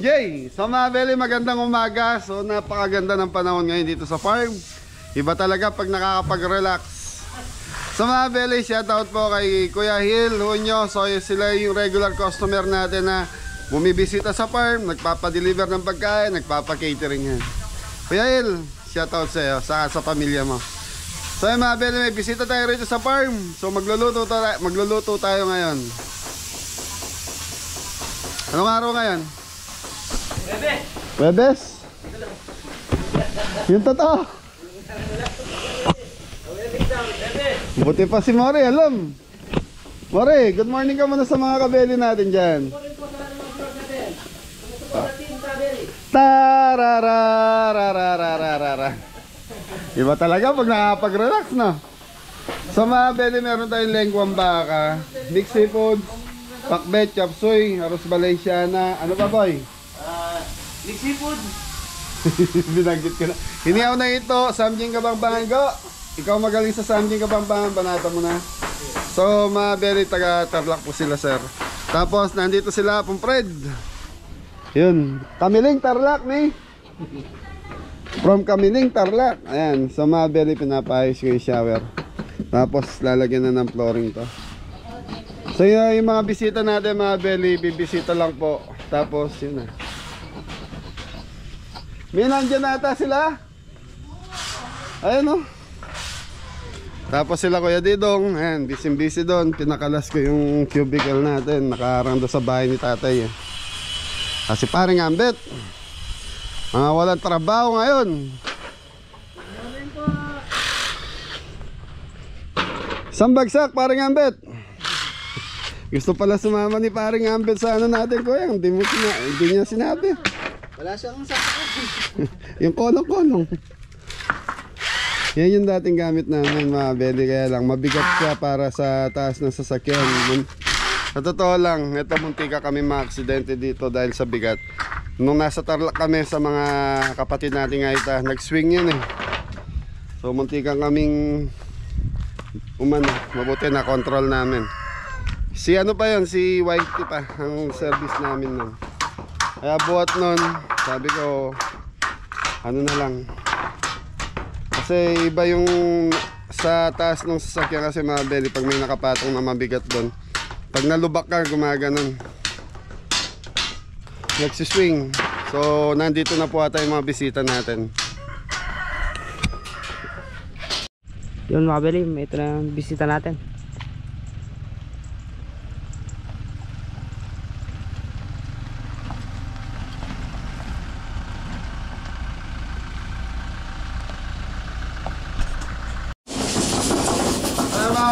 Jay, so mga beli, magandang umaga. So napakaganda ng panahon ngayon dito sa farm. Iba talaga pag nakakapag-relax. So mga beli, shoutout po kay Kuya Hill Hunyo. So sila yung regular customer natin na bumibisita sa farm, nagpapadeliver ng pagkain, nagpapa-catering yan. Kuya Hill, shoutout sa iyo, sa pamilya mo. So mga beli, may bisita tayo rito sa farm. So magluluto tayo ngayon. Anong araw ngayon? Webes? Yung totoo. Buti pa si Mori, alam. Mori, good morning ka muna sa mga kabeli natin dyan. Tararararararara. Iba talaga pag nakapag-relax, no? Sa mga kabeli, meron tayong lengguang baka, mixed seafood, pakbet, chapsuy, arroz valenciana. Ano ba, boy? Mixed seafood. Binanggit ko na. Hinihaw na ito, samjing kabangbangan ko. Ikaw magaling sa samjing kabangbangan, banata mo na. So, mga very taga-Tarlac po sila, sir. Tapos, nandito sila, Pumpred. Yun. Kamiling Tarlac, ni. From Kamiling Tarlac. Ayan. So, mga very pinapayos ko yung shower. Tapos, lalagyan na ng flooring to. So, yung mga bisita natin, mga belly, bibisita lang po. Tapos, yun na. May nandyan nata sila. Ayun o. Tapos sila Kuya Didong. Ayan, busy doon. Pinakalas ko yung cubicle natin. Nakaharang doon sa bahay ni tatay. Kasi paring Ambet, mga walang trabaho ngayon. Isang bagsak paring Ambet. Gusto pala sumama ni paring Ambet sa ano natin, Kuya. Hindi niya sinabi. Wala siyang sakit. Yung kolong-kolong. Yan yung dating gamit namin, mga beli. Kaya lang mabigat siya para sa taas ng sasakyan. Sa totoo lang, ito muntika kami ma-aksidente dito dahil sa bigat. Nung nasa Tarlac kami sa mga kapatid natin nga nag-swing yun eh. So muntika kaming mabuti na control namin. Si ano pa yun, si Whitey pa ang service namin nun. Kaya buhat nun, sabi ko, ano na lang. Kasi iba yung sa taas ng sasakyan kasi mga belly, pag may nakapatong na mabigat doon. Pag nalubak ka, gumaganon. Nagsiswing. So, nandito na po ata yung mga bisita natin. Yun mga beli, ito na yung bisita natin.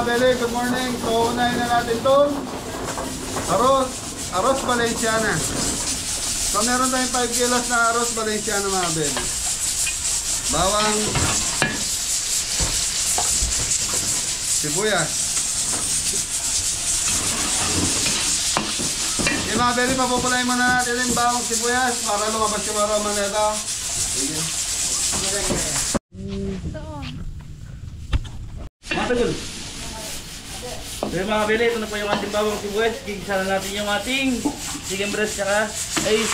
Beli, good morning. So, unahin na natin itong arroz valenciana. So, meron tayong 5 kilos na arroz valenciana, mga beli. Bawang, sibuyas. Okay, mga beli, papupulayin muna natin yung bawang sibuyas para lumabas yung aroma nito. Matagal. Pero mga beli, ito na po yung ating bawang sibuyas. Gigisa na natin yung ating chicken breast tsaka ay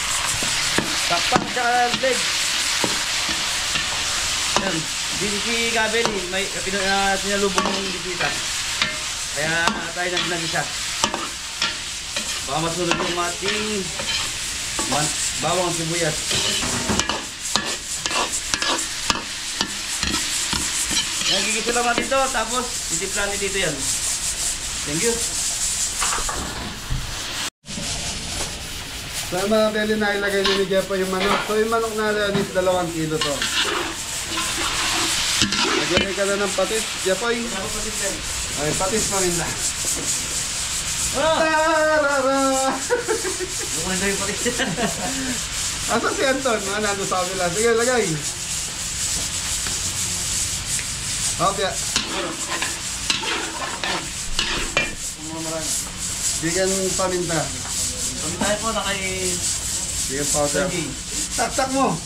takpak tsaka leg. Yan. Dito si Gabel, may sinalubong ng bisita. Kaya tayo na ginagisa. Baka masunod yung ating bawang sibuyas. Yan, gigisa lang natin ito. Tapos, titimplan ni dito yan. Thank you. So mga beli, na ilagay ni Jepo yung manok. So yung manok natin is 2 kilo to. Nagyari ka na ng patis, Jepoy. Okay, patis pa rin na. Tarara! Bukunin daw yung patis. Asa si Anton? Nando sa kabila. Sige, lagay. Hopya. Bigyan paminta. Pamintahin po na kay Bigyan powder. Sanji. Taktak mo.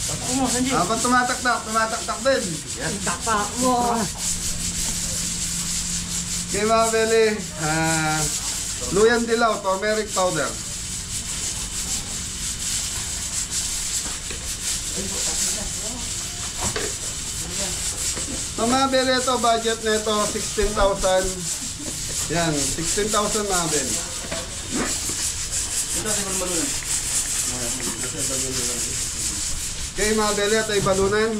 Taktak mo, Sanji. Habang tumataktak din. Yan, taktak mo. Okay mga beli, luyan dilaw, turmeric powder. So mga beli, ito, budget na ito, 16,000. Yan, 16,000 mga beli. Ito si Malunan. Okay mga beli, ito ay balunan.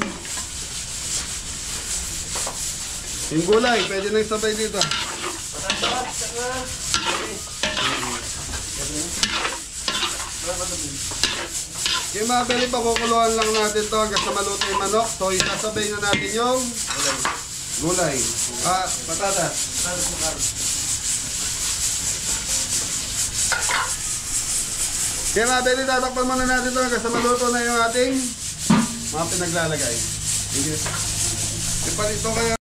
Yung gulay, pwede na isabay dito. Okay mga beli, pakukuluan lang natin to hanggang sa maluto yung manok. So isasabay na natin yung gulay. Patatas. Okay mga beli, tatakpan muna natin to hanggang sa maluto na yung ating mga pinaglalagay. Sige. Ipalito kayo.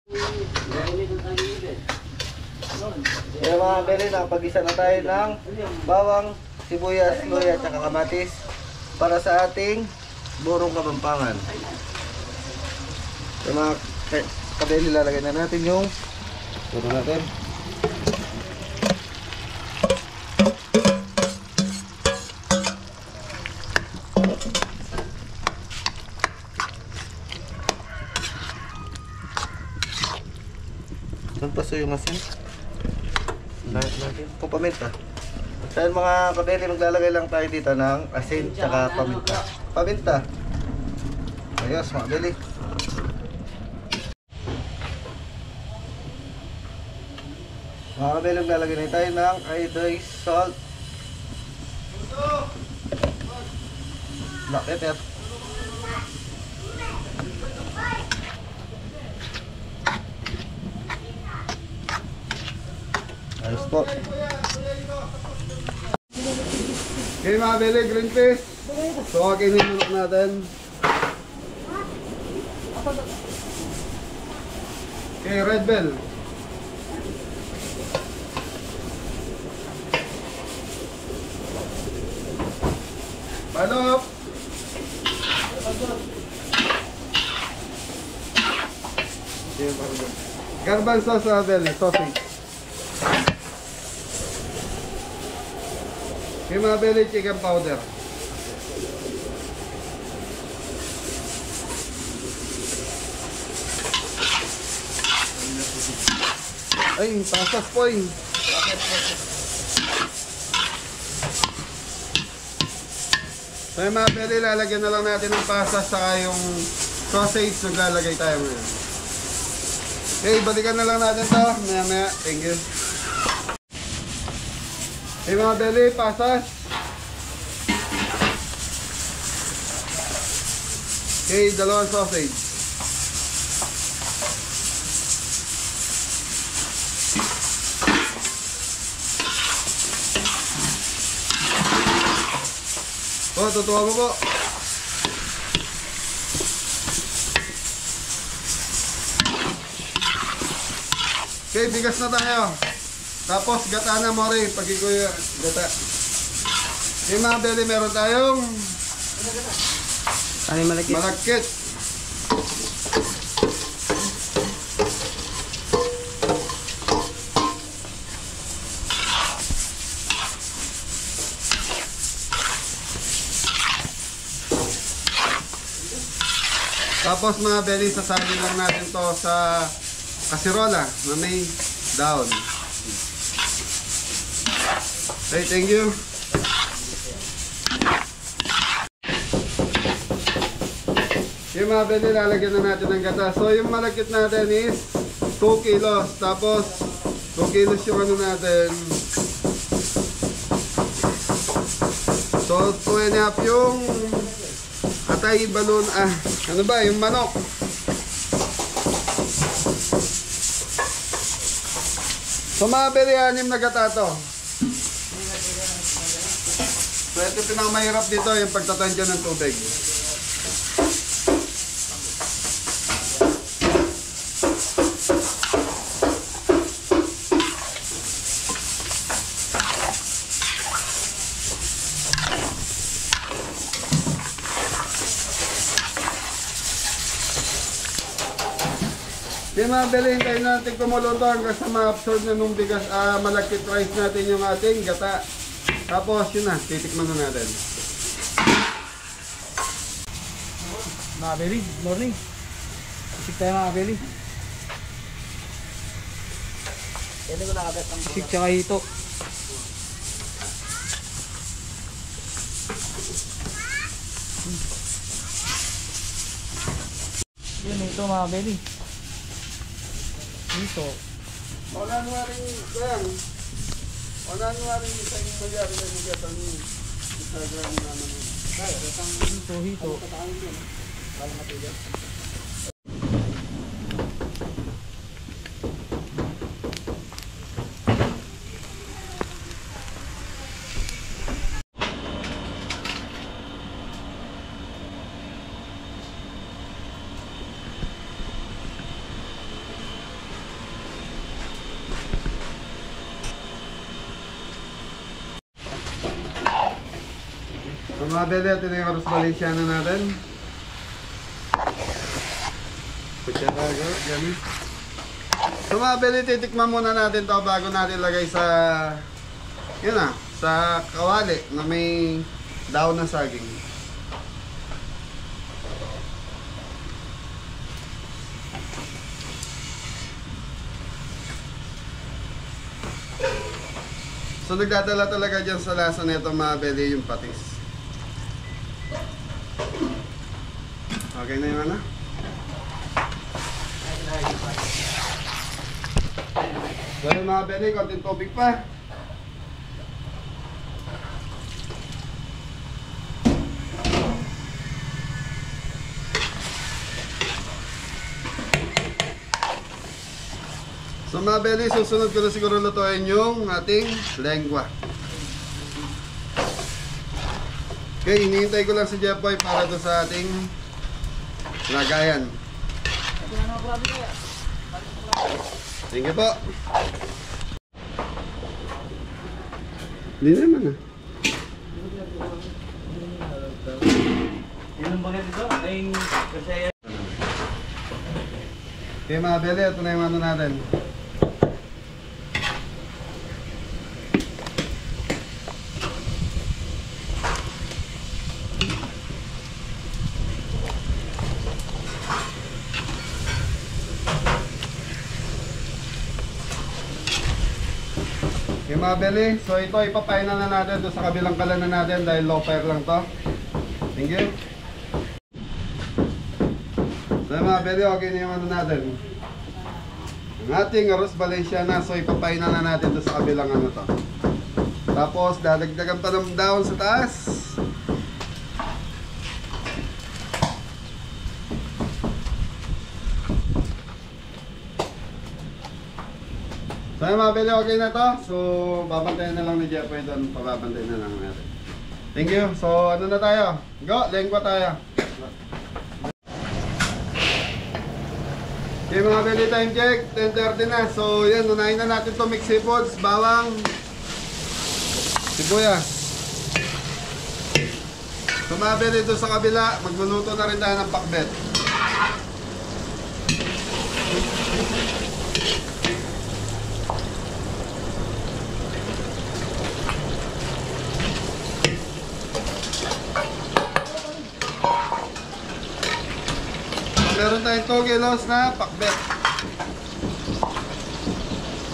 Kaya mga beli, nakapag-isa na tayo ng bawang, sibuyas, luya at saka kamatis para sa ating burong kapampangan. Kaya mga kabeli, lalagay na natin yung buro natin. Saan paso yung asin? Lahat natin. Kung paminta. Dahil mga kabeli, maglalagay lang tayo dito ng asin tsaka paminta. Paminta. Ayos mga kabeli. Mga kabeli, maglalagay na tayo ng iodized salt. Black pepper. Ayos po. Okay mga beli, green fish. So kininulok natin. Okay, red bell. Palop. Garbanzo sa belly, sausage. Okay mga beli, chicken powder. Ay, pasas po eh. So yung mga beli, lalagyan na lang natin ng pasas saka yung sausage, naglalagay tayo ngayon. Okay, balikan na lang natin to. Maya. Thank you. Okay mga beli, pasas. Okay, dalawang sausage. Tutuwa mo po. Okay, bigas na tayo. Tapos gata na mo rin. Pagkikuya, gata. Okay mga beli, meron tayong malagkit. Tapos mga beli, sasalin lang natin to sa kasirola na may daon. Okay, thank you. Yung mga beli, lalagyan na natin ng gata. So yung malagkit natin is 2 kilos. Tapos 2 kilos yung ano natin. So 2.5 yung atay balon. Ano ba? Yung manok. So mga beli, 6 na gata to. So ito pinakamahirap dito, yung pagtatansya ng tubig. Yung mga beli, hintayin natin kumulo to hanggang sa ma-absorb na nung bigas, malagkit rice natin yung ating gata. Tapos yun na, titikman na natin. Mga Beli, good morning. Isip tayo mga Beli. Pwede ko na agad ang isip tsaka hito. Yun ito mga Beli. Dito. Wala nga rin, Bang. Wala nga rin isang magyari na nagyat ang Instagram naman. Hito, hito. So mga Beli, ito na yung Arroz Valenciana natin. Kutsarago, ganun. So mga Beli, titikman muna natin to bago natin lagay sa yun na, sa kawali na may daon na saging. So nagdadala talaga dyan sa lasa nito mga Beli yung patis. Okay na yung ano? Dahil mga Beli, konting tubig pa. So mga Beli, susunod ko na siguro lutuin yung ating lengua. Okay, hinihintay ko lang si Jeffoy para doon sa ating lagayan. Thank you po. Hindi naman ah. Yun ang bagay dito. Ay, kasi Okay mga Beli, ito na yung ano natin. Okay mga Beli, so ito ipapainal na natin doon sa kabilang kalan na natin dahil low fire lang to. Thank you. So mga Beli, okay na yung ano natin. Ang ating Arroz Valenciana, so ipapainal na natin doon sa kabilang ano to. Tapos dadagdagan pa ng daon sa taas. So yung mga Beli, okay na to. So babantayan na lang ni Jeffoy doon. Pababantayan na lang natin. Thank you. So ano na tayo? Go, lengua tayo. Okay mga Beli, time check. 10:30 na. So yan, unahin na natin to mix seafoods. Bawang, sibuyas. So mga Beli, doon sa kabila, magluluto na rin tayo ng pakbet. Meron tayong 2 kilos na pakbet.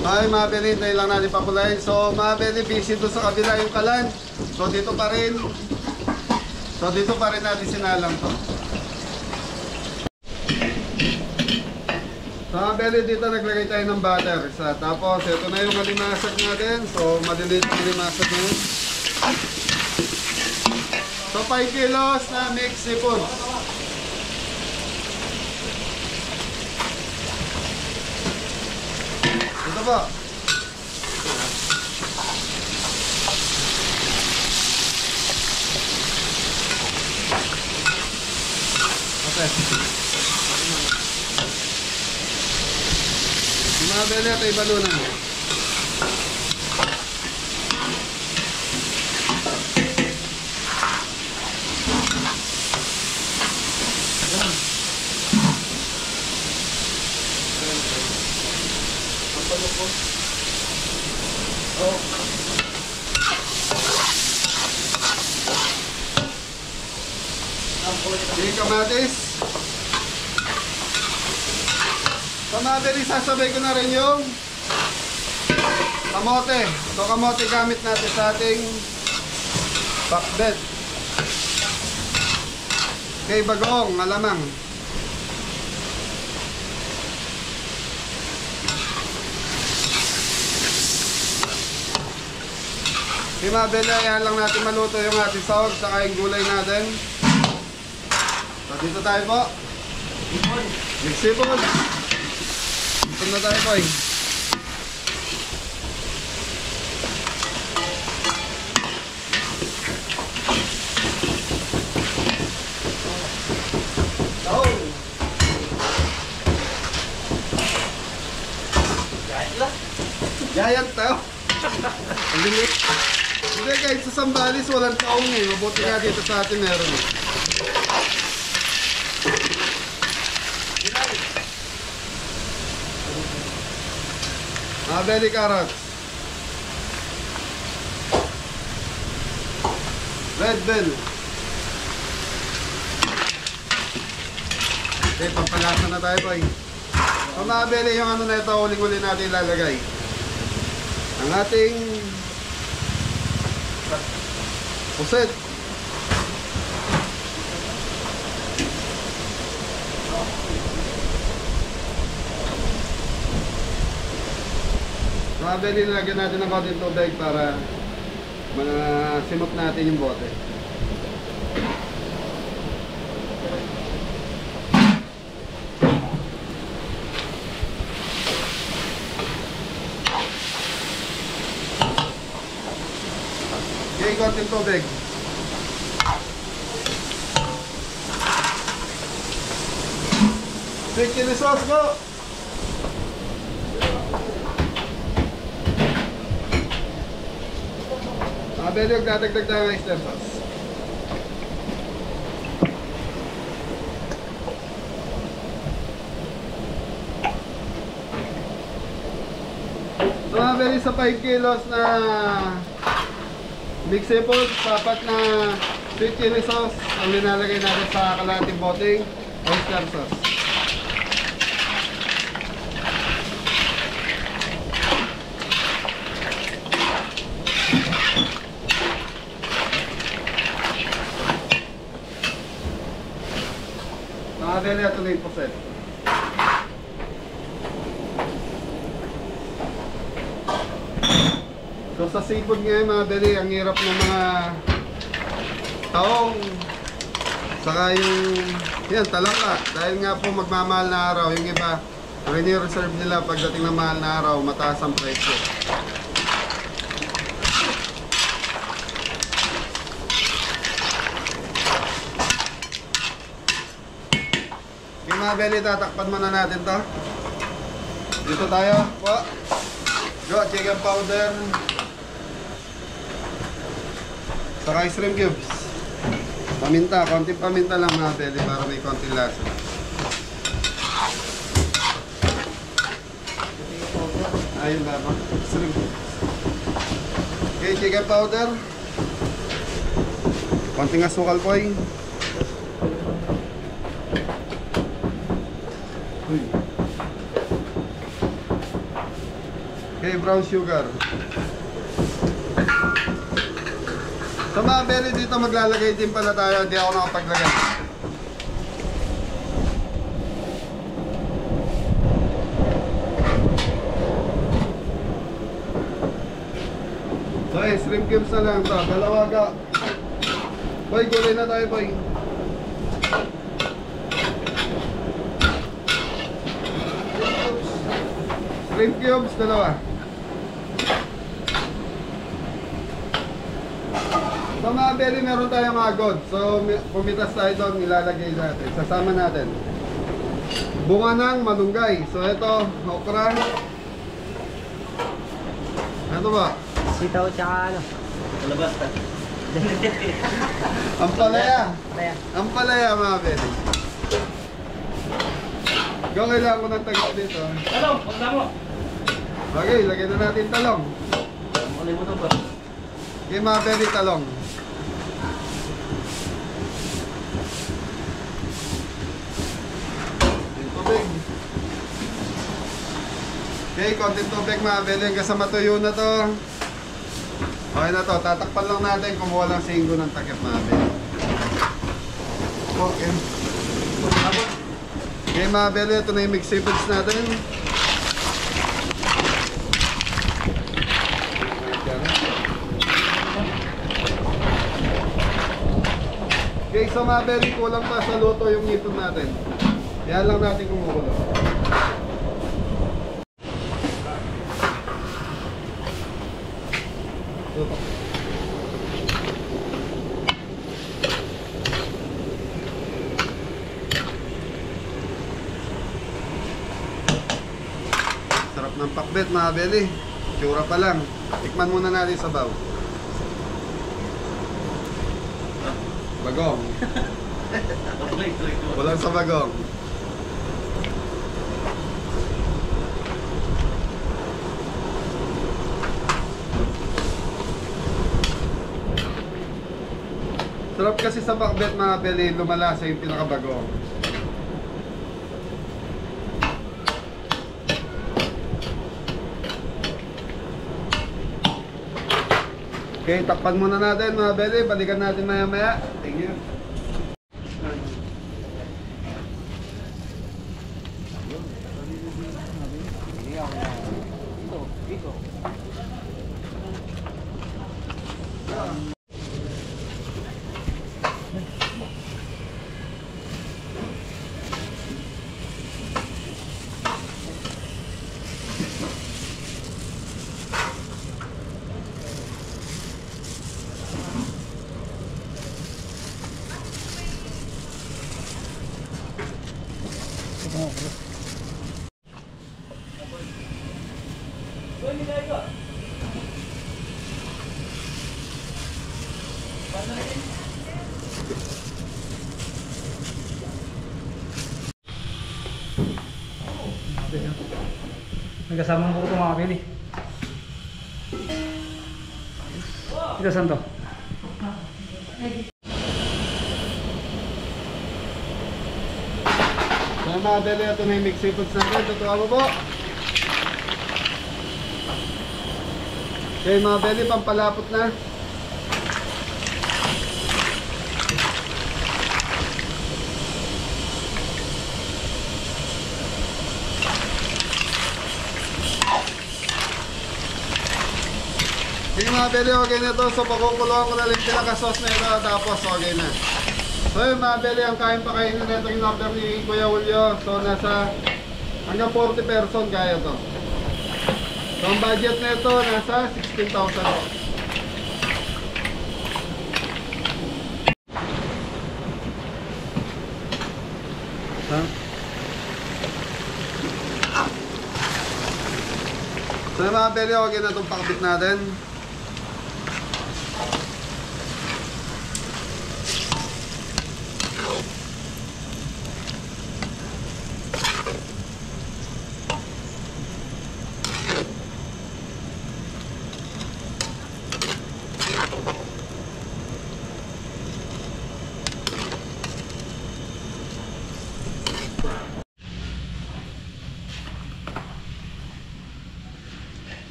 Okay mga Beli, hintayin lang natin papulayin. So mga Beli, busy doon sa kabila yung kalan. So dito pa rin natin sinalang to. So mga Beli, dito naglagay tayo ng butter. Tapos ito na yung malimasag natin. So maliliit yung malimasag natin. So 5 kilos na mixed seafood. Ito po. Okay. Yung mga Beli, ito ibalunan. Yung kamatis. So mga beli, sasabay ko na rin yung kamote. So kamote gamit natin sa ating pakbet. Okay, bagoong, alamang. Okay mga beli, ayan lang natin maluto yung ating sahog saka yung gulay natin. So dito tayo po. Nagsipon. Ito na tayo po eh. Yayat tayo. Ang liit. Hindi kahit sa Sambales walang taong eh. Mabuti nga dito sa atin meron eh. Mga belly carrots. Red bell. Okay, pampalasa na tayo po eh. So mga belly, yung ano na ito, uling-uli natin ilalagay. Ang ating puset. Mga belly, nilagyan natin ng konting tubig para simot natin yung bote. Okay, konting tubig. Sweet chili sauce ko. Mga belly, magdadagdag tayo ng oyster sauce. So mga belly, sa 5 kilos na mixed pot, papat na sweet chili sauce ang linalagay natin sa kalahating boteng oyster sauce. Mga belly, ito na yung puset. So sa seafood ngayon mga belly, ang hirap ng mga taong saka yung yan, talangka. Dahil nga po magmamahal na araw, yung iba reserve nila pagdating ng mahal na araw, mataas ang presyo. Yung mga belly, tatakpan muna natin to. Dito tayo po. Go, chicken powder. Saka shrimp cubes. Paminta, konting paminta lang mga belly para may konting lasa. Ayun na ba? Shrimp cubes. Okay, chicken powder. Konting asukal po eh. Okay, brown sugar. Sa mga belly dito maglalagay din pala tayo, hindi ako nakapaglagay. So shrimp cubes na lang to, dalawa ka. Boy, gulay na tayo boy. Shrimp cubes, dalawa. Sa mga belly, meron tayong mga god. So, pumitas tayo doon, ilalagay natin. Sasama natin. Bunga ng malunggay. So, ito, okra. Ano ba? Sitaw tsaka ano? Kalabasta. Ampalaya. Kaya. Ampalaya, mga belly. Go, kailangan ko ng tagos dito. Talong, pagda mo. Okay, lagyan na natin talong. Makalimutan ba? Okay, mga belly, talong. Okay, konting tubig mga beli hanggang sa matuyo na to. Okay na to, tatakpan lang natin, kumuha lang singgo ng takip mga beli. Okay. Okay mga beli, ito na yung mixed seafoods natin. Okay, so mga beli, kulang pa sa luto yung ito natin. Yan lang natin kumukulo. Sarap ng pakbet mga beli. Tsura pa lang. Tikman muna natin sa baw. Bagong. Walang sa bagong. Sarap kasi sa pakbet mga beli, lumalasa yung pinakabagong. Okay, takpan muna natin mga beli, balikan natin maya maya. Thank you. Nagkasamang buko ito mga kapili. Ito saan to? Kaya mga beli, ito na yung mixed seafoods natin. Totoo mo po. Okay mga beli, pampalapot na. Okay mga beli, okay na ito. So pakukulungan ko na lang pinaka-sauce na ito. Tapos okay na. So yun mga beli, ang kain pa kainin na ito yung order ni Kuya Julio. So nasa hanggang 40 person kaya ito. So ang budget na ito nasa 16,000. So yun mga beli, okay na itong pakbit natin.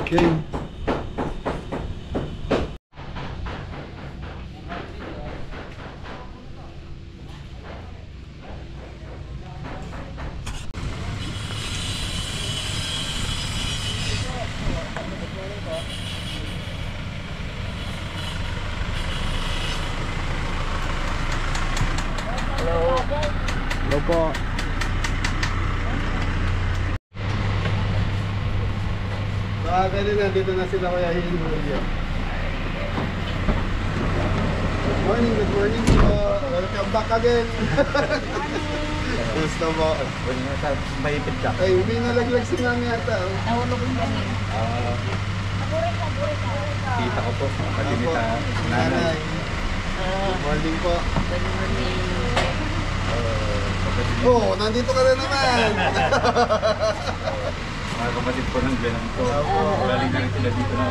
Okay. Hello po. Pwede na, dito na sila Kuya Julio. Good morning po. Welcome back again. Gusto mo? May pizza. Ay, may nalaglag si Mami yata. Nahulog yung ganin. Kita ko po. Pagkimita Nanay. Good morning po. Good morning. Oo, nandito ka na naman. Mga kapatid po ng Benam ko. Galing na rin sila dito na.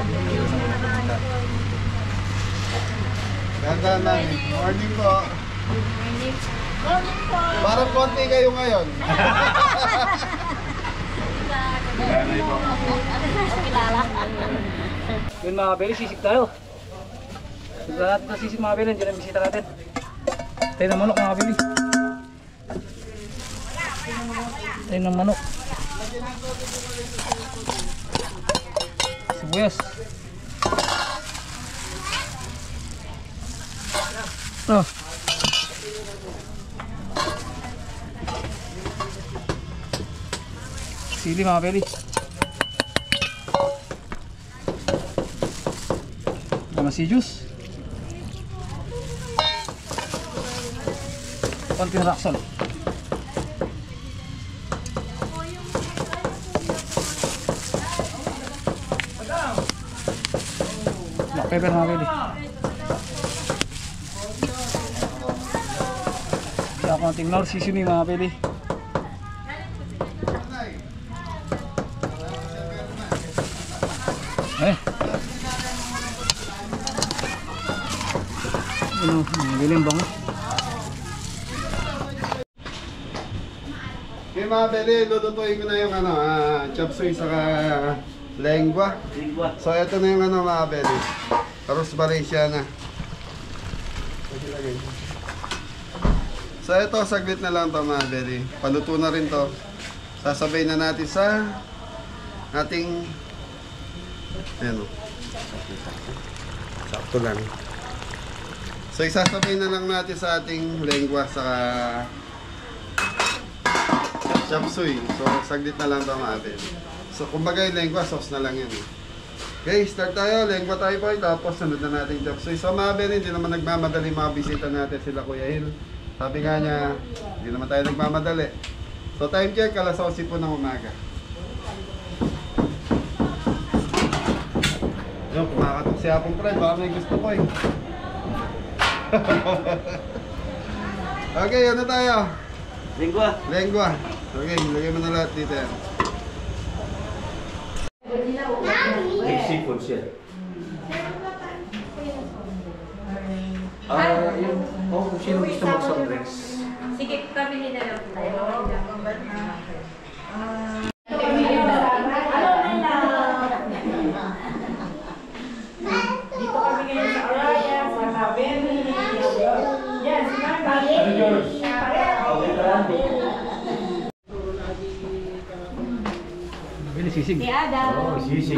Ganda na. Morning po. Parang konti kayo ngayon. Yun mga kabeli, sisig tayo. Sigla natin na sisig mga kabeli, dyan ang bisita natin. Tayo ng manok mga kabeli. Tayo ng manok. Sibuyas. Oh. Sili mga kabeli. Masih juice. Konting rakson. Black pepper mga kabeli. Kaya konting nor seasoning mga kabeli. Ano, biling bango. Okay mga beli, lututuin ko na yung chop suey saka lengua. So ito na yung mga beli. Arroz Valenciana. So ito, saglit na lang to mga beli. Paluto na rin to. Sasabay na natin sa ating ayan o. Sakto lang. So isasabay na lang natin sa ating lengua sa chop suey. So saglit na lang ito mga beli. So kumbaga yung lengua, sauce na lang yan. Okay, start tayo. Lengua tayo po. Tapos sunod na natin chop suey. So mga beli, hindi naman nagmamadali mga bisita natin sila Kuya Hil. Sabi nga niya, hindi naman tayo nagmamadali. So time check, alas 11 po ng umaga. Yung kumakatok si Apong Fred, baka may gusto ko eh. Okay, ano tayo? Lingwa. Lengua. Okay, lagay mo na lahat dito yan. Big seafood siya. Kung sino gusto mag-soft drinks. Sige, pabili na lang tayo. Dito kami ngayon sa Araya, sa Mabeni. Yan, si Mabeni. Bili sisig. Si Adam. Sisig.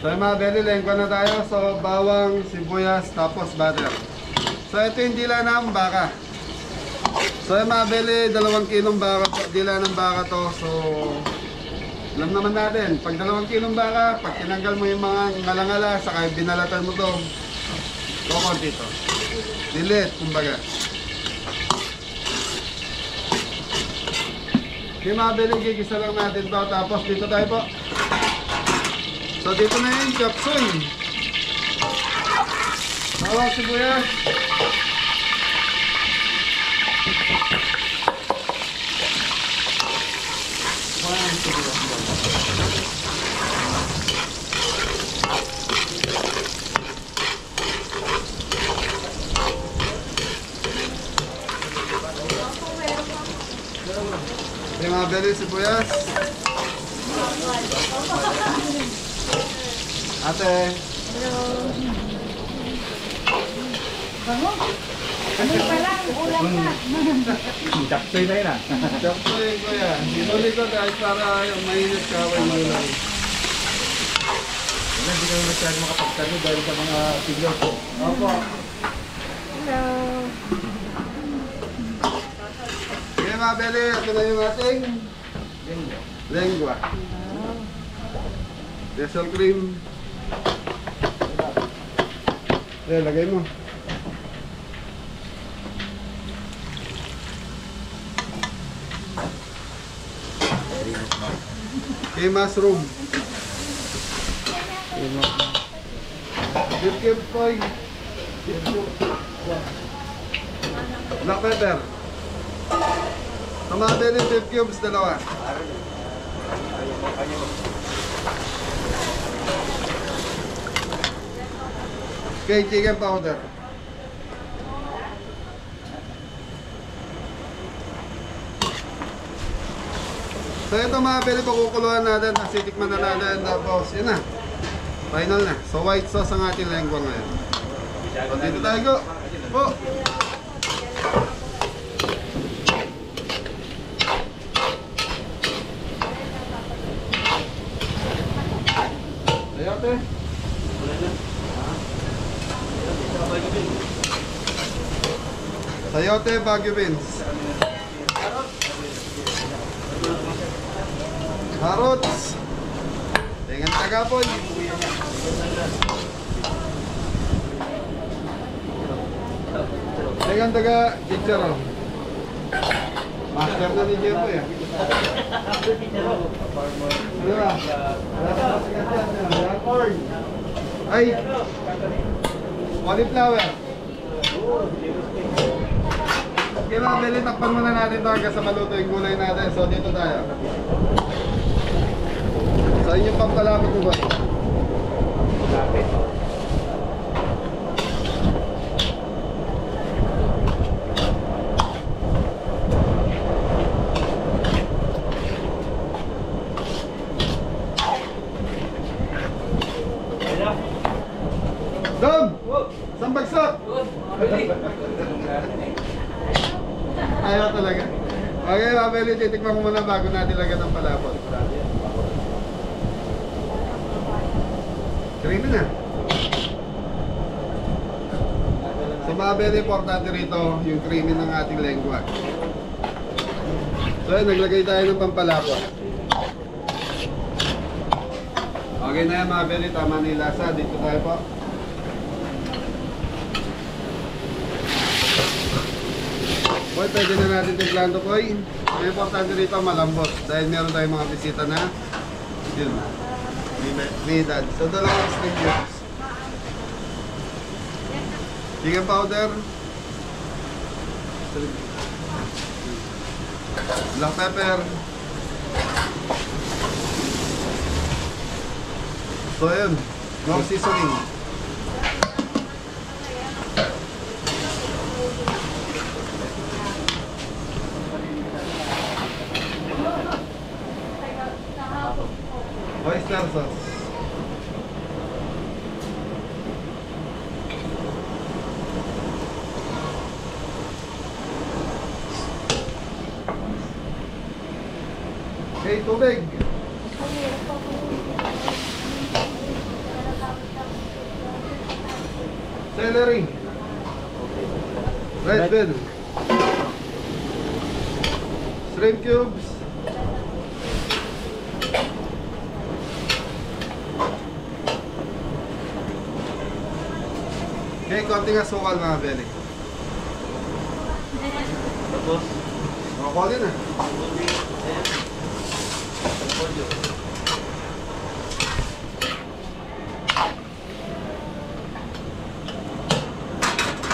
So yung mga beli, lengua na tayo. So bawang, sibuyas, tapos butter. So ito yung dila ng baka. So yung mga beli, 2 kilong baka, dila ng baka to. So alam naman natin, pag 2 kilong baka, pag tinanggal mo yung mga ngala-ngala, saka binalatan mo to, kukunti to. Dilit, kumbaga. Yung mga beli, gigisa lang natin to. Tapos dito tayo po. So dito na yung chop suey. Bawang, sibuyas. Yung mga beli, sibuyas. Ate. Chapsoy na yun ah. Chop suey ko yan. Hinuli ko dahil para yung mainit kaway mulay. Wala, hindi kami masyado makapagtalo dahil sa mga pilot. Opo. Okay mga beli, ito na yung ating lengua. Diesel cream. Lagay mo. Okay, mushroom. Beef cube, boy. Beef cube. Black pepper. Sa mga belly, beef cubes, dalawa. Okay, chicken powder. So ito mga belly, pakukuluan natin, nasitikman na natin, tapos yun na. Final na. So white sauce ang ating lengua ngayon. So dito tayo go. Po. Ayote. Sayote, Baguio beans. Carrots. Dengan tagapoy. Dengan taga chicharon. Master na ni Jepo ya. Ano ba? Corn. Ay. Cauliflower. Okay mga beli, takpan muna natin ito hanggang sa maluto yung gulay natin. So dito tayo. Sa inyong pampalapit mo ba? Lapit. Dom! Isang bagsak! Ayaw talaga. Okay, mabili, titikman ko muna bago natin lagyan ng palapot. Creamy na. So mga very importante rito yung creamy ng ating lengua. So yun, naglagay tayo ng pampalapot. Okay na yan mga very, tama na yung lasa. Dito tayo po. Boy, pwede na natin timplahan to, boy. Ang importante rito malambot dahil meron tayong mga bisita na yun, may edad. So dalawang spring cubes, chicken powder, black pepper. So yun, no seasoning. Oyster sauce. Okay, tubig. Celery. Red bell. Shrimp cubes. Okay, konting asukal mga beli. Tapos, Broccoli na.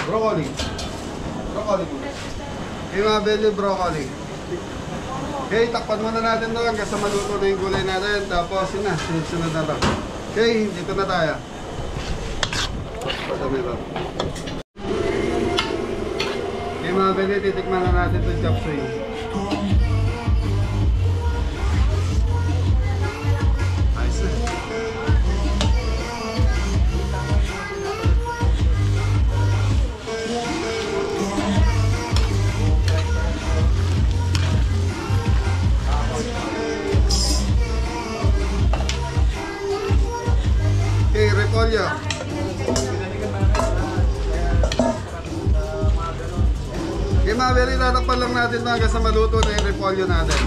Broccoli. Broccoli. Okay mga beli, broccoli. Okay, takpan muna natin ito hanggang sa maluto na yung gulay natin. Tapos yun na, sunod-sunod na ito. Okay, dito na tayo. Okay mga beli, titikman na natin itong chop suey. Ayos na. Okay, repolyo. Okay mga beli, tatakpan lang natin hanggang sa maluto na yung repolyo natin.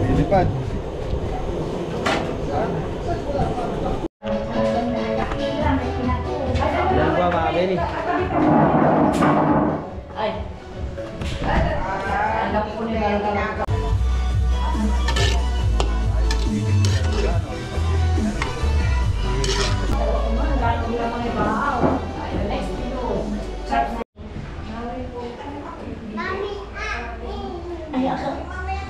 Lilipad. Beli. Ay. Alam ko nila. Ay, ako.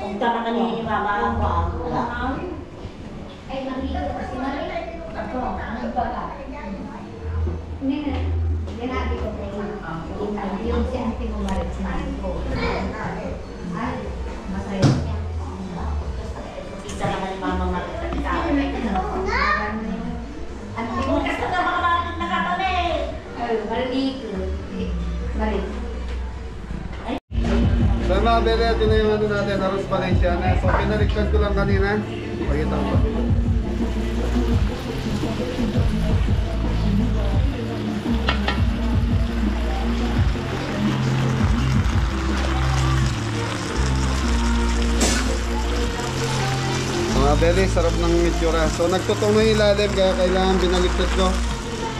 Punta na kanina ni mama ako. Ay, nandito si Maria. Ako, ano ba ka? Hindi na. Ginabi ko kayo. Yung si ate mo marit sa ko. Ay, masaya siya. Isa na ka ni mama makita. Ate Hindi mo mo kasi na mga bakit nakakabit. Marit. Marit. So mga bele, ito na yung ano natin, Arroz Valenciana. So pinaliktad ko lang kanina. Pakita ko. Mga bele, sarap ng itsura. So nagtutong na yung ilalim, kaya kailangan binaliktad ko.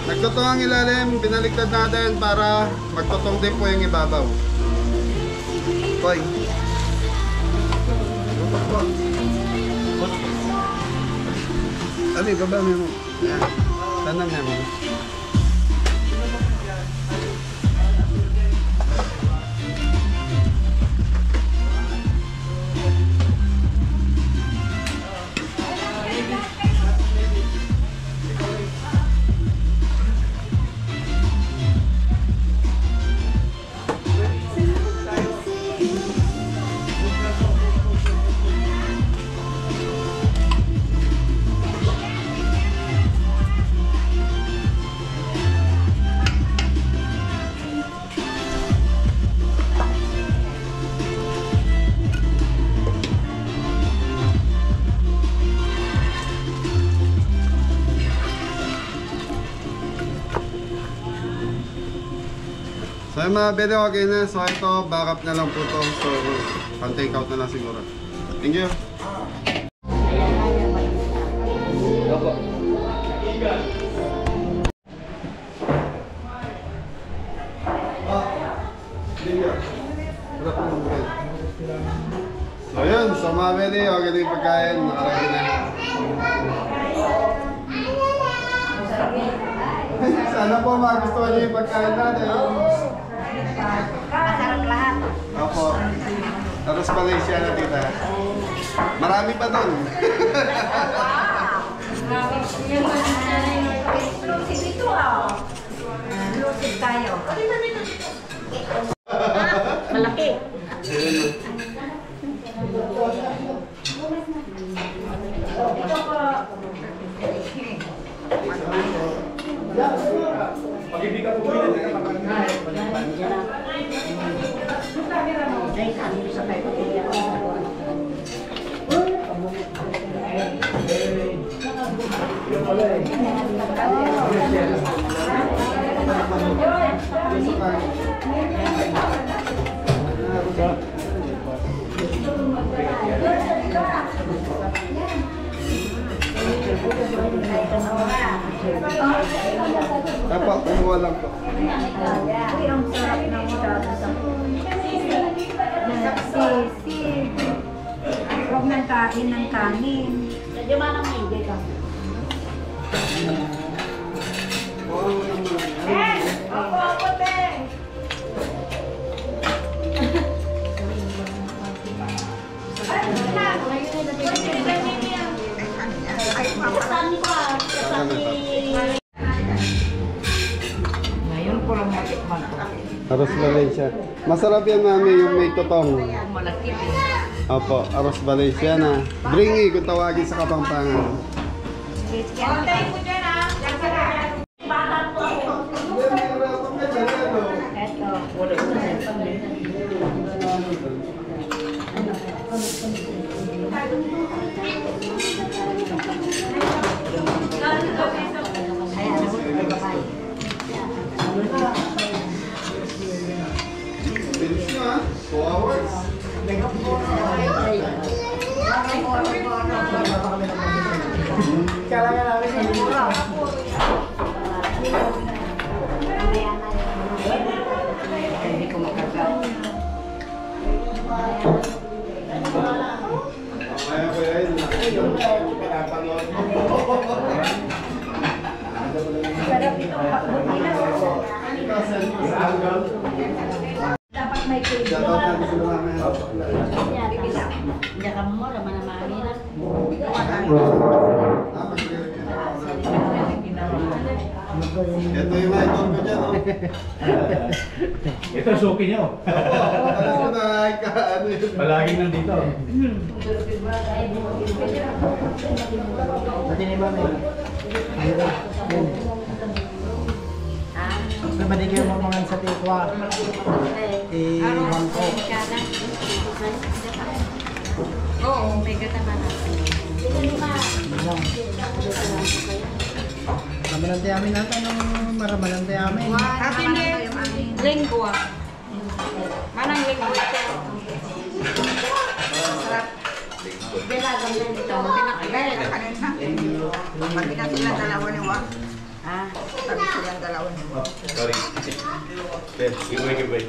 Nagtutong ang ilalim, binaliktad natin para magtutong din po yung ibabaw. Hoy. Ali, baba mo. Ayan. Tanam mo. So yung mga bede, okay na. So ito, backup na lang po to. So, pan-take out na lang siguro. Thank you. Opo. So yun, so mga bede, okay na yung pagkain. Nakarami na. Sana po magustuhan niyo yung pagkain natin. Masarap lahat. Opo. Arroz Valenciana, tita. Marami pa doon. Exclusive ito ah. Exclusive tayo. Malaki. Ito po. Pag-ibigan po yun. Ay, kami sa may pagkaya. Dapat, kumuha lang po. Uy, ang sarap ng sisig. Huwag nang kain ng kanin. Medyo manang hindi ka. Opo, te. Saan ka? Saan Ngayon ko lang matikman ko. Arroz Valenciana. Masarap yan, mami, yung may totong. Malaki. Opo, Arroz Valenciana. Bringy, kung tawagin sa Kapampangan. Antay po dyan ah. bata po ako. Eto. Bilis nyo, ha? 2 hours. Kailangan namin sa Kaya ko yun. Pinapanood mo. Sarap ito. Dapat may cake. Hindi ka mo, laman na mahirap. Ito yung mga idol ko dyan, oh. Ito, suki nyo. Alam ko na, ano yun. Palaging nandito. Nabaligyan mo mga sa tikwa. Bangko. Oo, may gata na. Mamalante amin natin ng maramalante amin. Akin din, linggo. Manang linggo ito. Belagang din ito. Pinakagalit. Pati na sila dalawa ni Wak. Ah, Pati silang dalawa ni Wak. Sorry. Giveaway.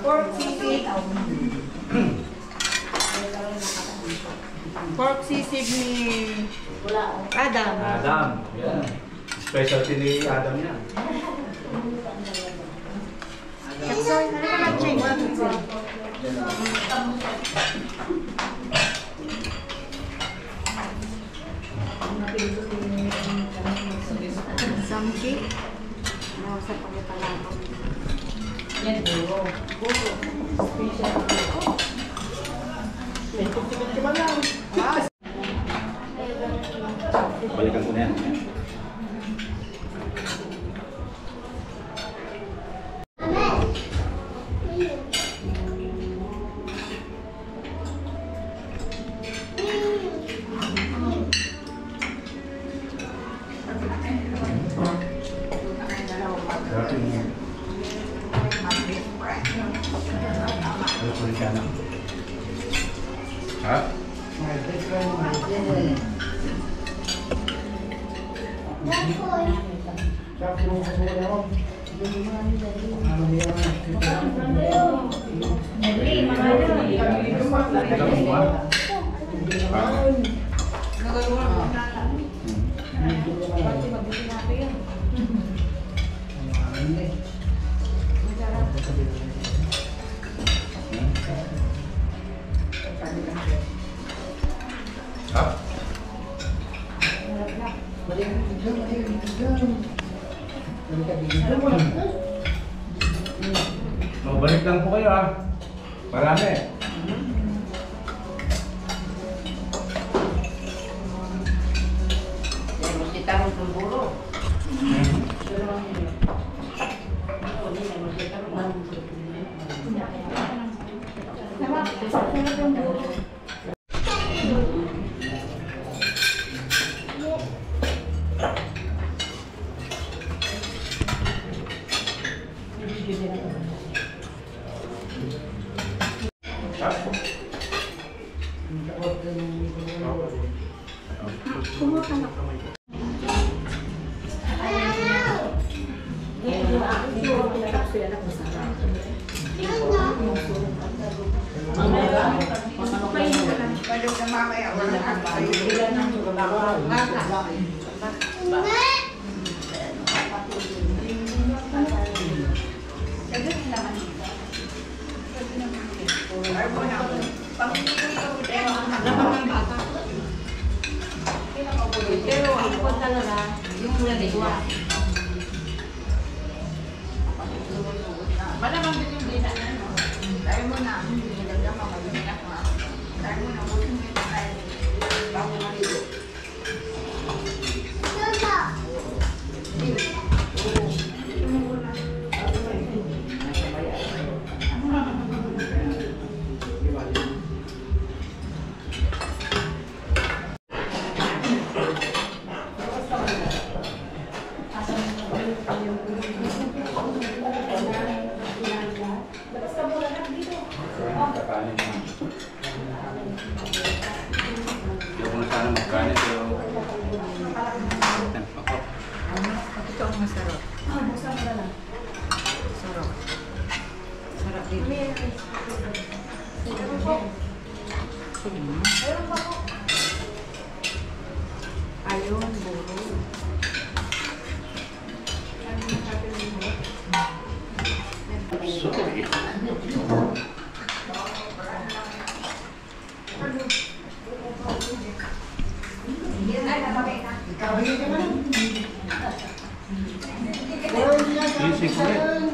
pork sisig. Pork sisig ni Adam. Adam. Yan. Specialty ni Adam yan. Kapsoy, ano ka mag-ching? Samchi. Ano sa pagkakalaman? Yan, buro. Buro. Special. Balikan ko na yan. Ha? Magbalik lang po kayo ha. Marami. Kita rin ng buro. Pwede ka mamaya, walang ako sa'yo. Ay mo na. Pero ang po talaga, yung naliwa. Malamang din yung dina na, no? Dahil mo na, hinagdang mga luminak na. Dahil mo na, busin mo yung tayo. Bago maligo. Kakanin mo. Hindi ko na sana magkanin pero... Ito ang masarap. Sarap. Sarap dito. Easy ko rin.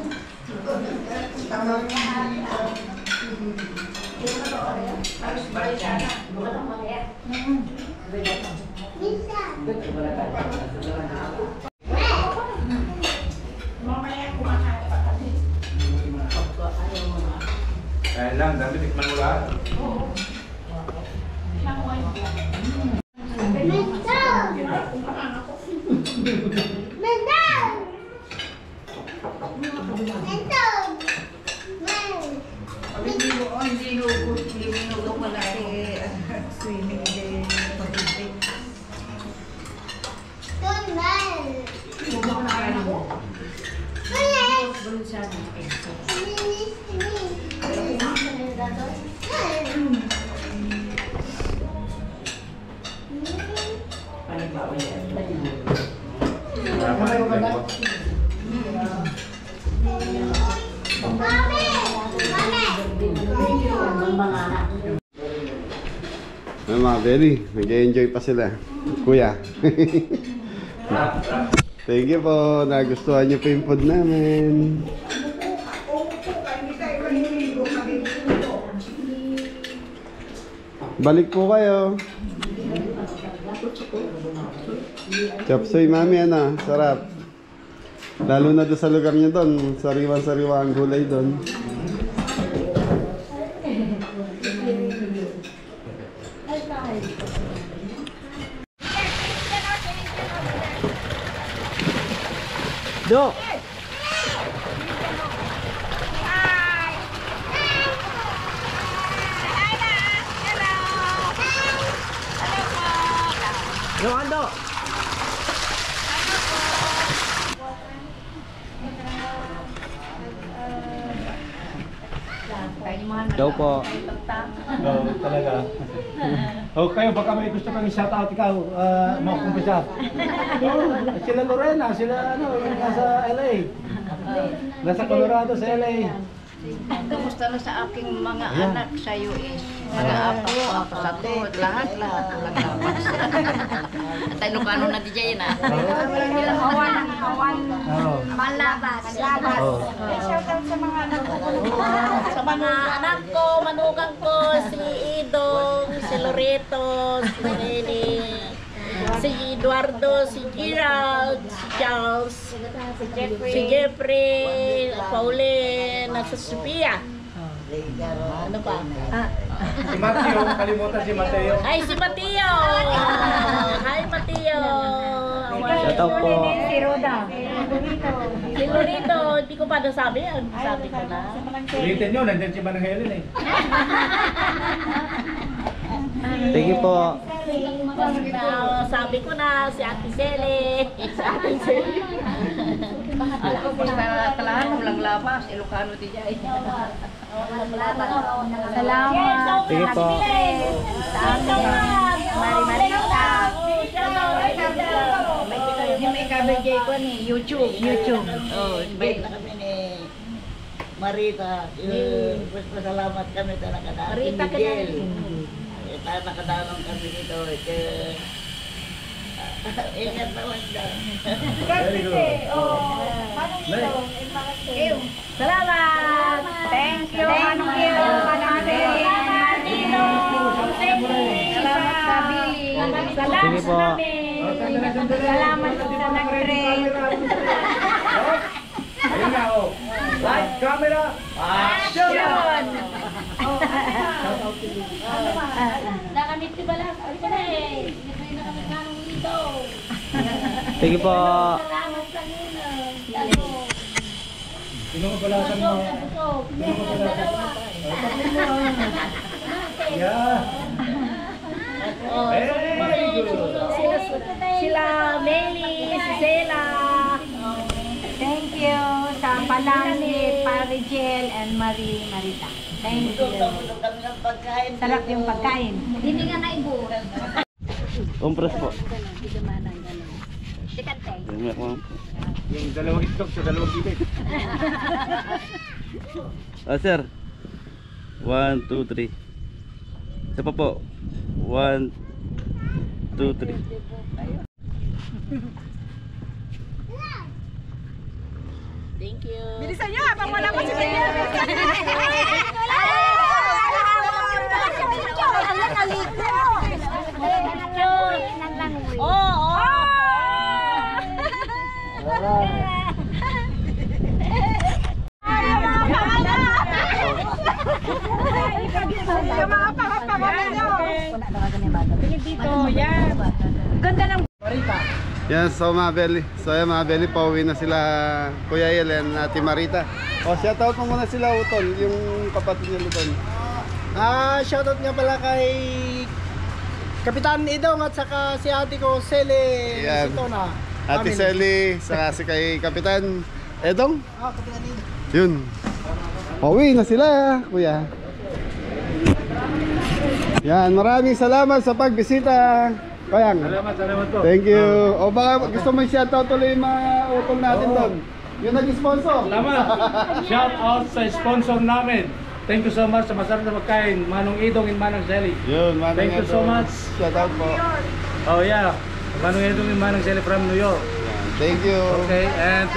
Kaya lang, dami tikman mo lahat. Ay, mga Belly, nag-enjoy pa sila. Kuya. Thank you po. Nagustuhan niyo po yung food namin. Balik po kayo. Chop suey, mami, ano? Sarap. Lalo na doon sa lugar niyo doon. Sariwan-sariwa ang gulay doon. Do! Hello, Ando! Daw po. Oo, talaga. O kayo, baka may gusto kang i-shoutout ikaw, mga kumpisa. Sila Lorena, sila yung nasa LA. Nasa Colorado sa LA. Kamusta na sa aking mga anak sa US? Nag-aapo ako sa to, lahat naglapas. Tayo Lucano na DJ na. Hawan. Malabas. Shoutout sa mga anak ko. Sa mga anak ko, manugang ko, si Idong, si Loreto, si Nelly, si Eduardo, si Gerald, si Charles, si Jeffrey, Pauline, at si Sophia. Ano pa? Si Mateo, kalimutan si Mateo. Ay, si Mateo! Hi, Mateo! Shoutout po. Si Roda. Si Lorito, hindi ko pa nasabi. Sabi ko na. Ulitin nyo, nandiyan si Manang Helen eh. Thank you po. Sabi ko na, si Ate Sele. Si Ate Sele. Alam ko, basta talahan, walang labas. Ilocano di dyan. Salamat. Sige po. Sa amin. Mari-marita. May kabigay ko ni YouTube. Oh, may kami ni Marita. Pasalamat kami na nakadaan. Marita ka na. Tayo nakadaan kami dito. Ingat naman daw. Very good. Salamat! Thank you! Thank you! Salamat, sa Billy! Sige po. Salamat sa nag-pray! Ayun na, oh. Light, camera, Action! Nakamit si Balas. Ano ka na eh? Hindi na kami kanong dito. Sige po. Salamat sa nila. Sino mo balasan mo? Yeah. Very good. Sila Meli, si Zela. Thank you sa Palangit, Parijel, and Marita. Thank you. Sarap yung pagkain. Hindi nga naibo. Compress po. Yung dalawang itlog sa dalawang gilid. Sir. 1, 2, 3. Isa pa po. 1, 2, 3. Thank you. Bilisan nyo, habang wala ko si Kaya. Yan, so mga Beli. So yan mga Beli, pauwi na sila Kuya Yel and Ate Marita. O, shoutout mo muna sila Utol, yung kapatid niya Utol. Shoutout nga pala kay Kapitan Idong at saka si ate ko Sele Yan. Sitona. Ate Sally, saka si kay Kapitan Edong. Kapitan Idong. Yun. Pauwi na sila, Kuya. Yan, maraming salamat sa pagbisita. Kayang. Salamat po. Thank you. O baka gusto mo i-shoutout tuloy yung mga utol natin doon. Yung nag-sponsor. Salamat. Shout out sa sponsor namin. Thank you so much sa masarap na pagkain. Manong Idong and Manang Sally. Yun, Manang Thank you so Edong. much. Shoutout po. Oh yeah. Manong Idong and Manang Sally from New York. Thank you. Okay, and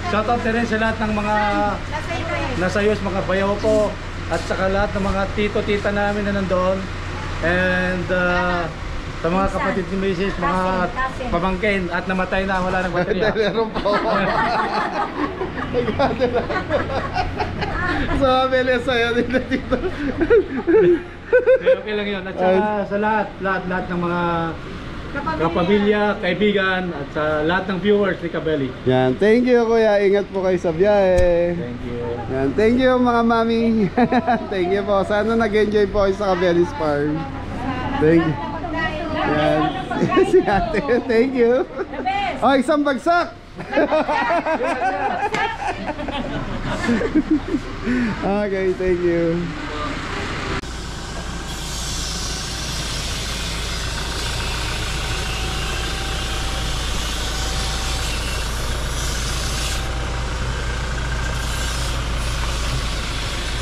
shout out din sa lahat ng mga nasa US, mga bayaw po. At saka lahat ng mga tito-tita namin na nandoon. And sa mga kapatid ni Mrs., mga pamangkin at namatay na, wala nang baterya. Meron po. So, Amelia, sa'yo din na dito. Okay lang yun. At saka sa lahat ng mga kapamilya, kaibigan, at sa lahat ng viewers ni Kabeli. Yan, thank you Kuya. Ingat po kayo sa biyahe. Thank you. Yan, thank you mga mami. Thank you po. Sana nag-enjoy po kayo sa Kabeli's Farm. Thank you. Yan. Si ate, thank you. Oh, isang bagsak. Okay, thank you.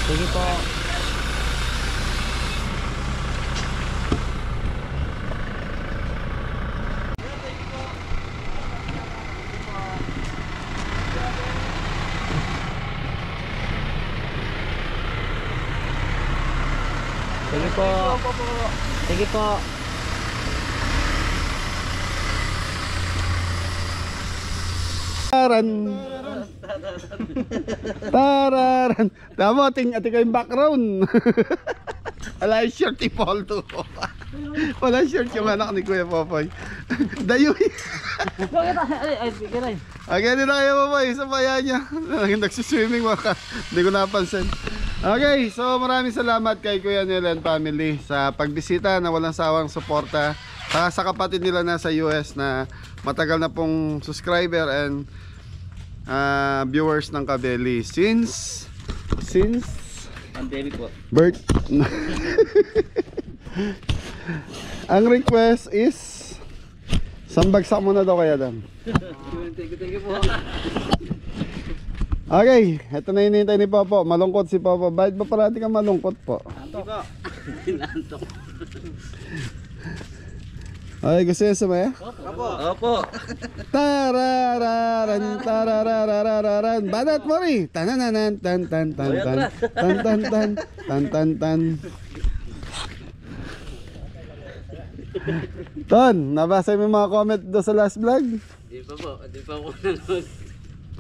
Sige po. Sige po. Sige po. Tararan. Tararan. Tama, ating ko yung background. Wala yung shirt ni Poldo. Wala shirt yung anak ni Kuya Popoy. Dayoy. Okay, hindi na kayo Popoy. Sa paya niya. Nagsuswimming mga. Hindi ko napansin. Okay, so maraming salamat kay Kuya Niel and family sa pagbisita na walang sawang suporta. Sa kapatid nila na sa US na matagal na pong subscriber and viewers ng Kabeli since Pandemic po. birth. Ang request is sambagsak mo na daw kaya Dan. Thank you po. Okay, ito na hinihintay ni Popo. Malungkot si Popo. Bakit ba parati ka malungkot po? Hindi po. Inaantok. Okay, gusto niyo sumaya? Opo. Tarararan, tarararararan. Banat mo rin. Tanananan, tan tan tan tan. Tan tan tan. Tan tan tan. Ton, nabasa mo yung mga comment doon sa last vlog? Hindi pa po. Hindi pa po nanood.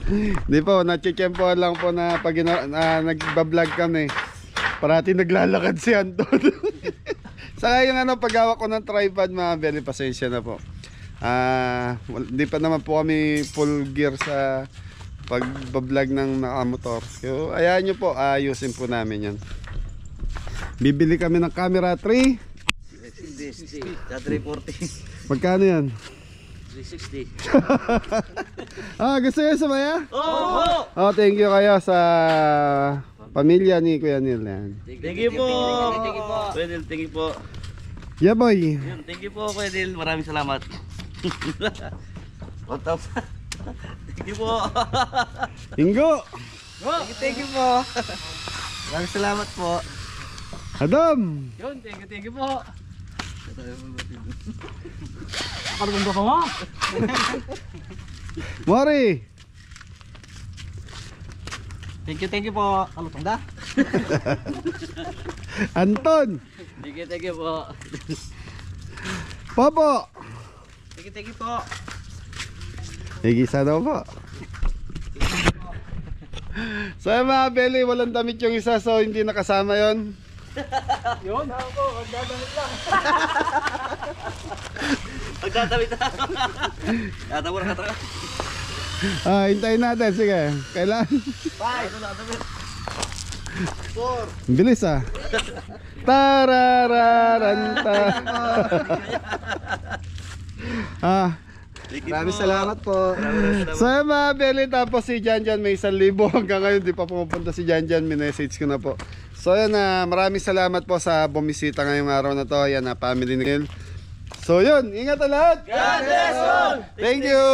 Hindi po, natchikempoan lang po na pag nagbablog kami. Parati naglalakad si Anton. Saka yung paghawak ko ng tripod mga Beli, pasensya na po. Hindi pa naman po kami full gear sa pagbablog ng nakamotor. So, ayan nyo po, ayusin po namin yan. Bibili kami ng camera 3. Sa 340. Magkano yan? 360. Gusto nyo sumaya? Oo! Oh, thank you kayo sa pamilya ni Kuya Neil yan. Thank you po. Thank you po. Pwede, thank you po. Yeah boy. Thank you po, pwede. Maraming salamat. What up? Thank you po. Ingo. Thank you po. Maraming salamat po. Adam. Yun, thank you po. Kalubong ba pa mo? Mori! Thank you po. Kalutong da. Anton! Thank you po. Popo! Thank you po. Higisa daw po. So yung mga belly, walang damit yung isa, so hindi nakasama yon. Yun, ako, magdadamit lang. Magdadamit na. Tatawar ka talaga. Hintayin natin, sige. Kailan? 4. Bilis Tarararanta. Maraming salamat po. So yung mga belly, tapos si Janjan may 1,000 hanggang ngayon di pa pumupunta si Janjan, minessage ko na po. So yun, maraming salamat po sa bumisita ngayong araw na to. Yan na family ni Gil. So yun, ingat na lahat. God bless all. Thank you.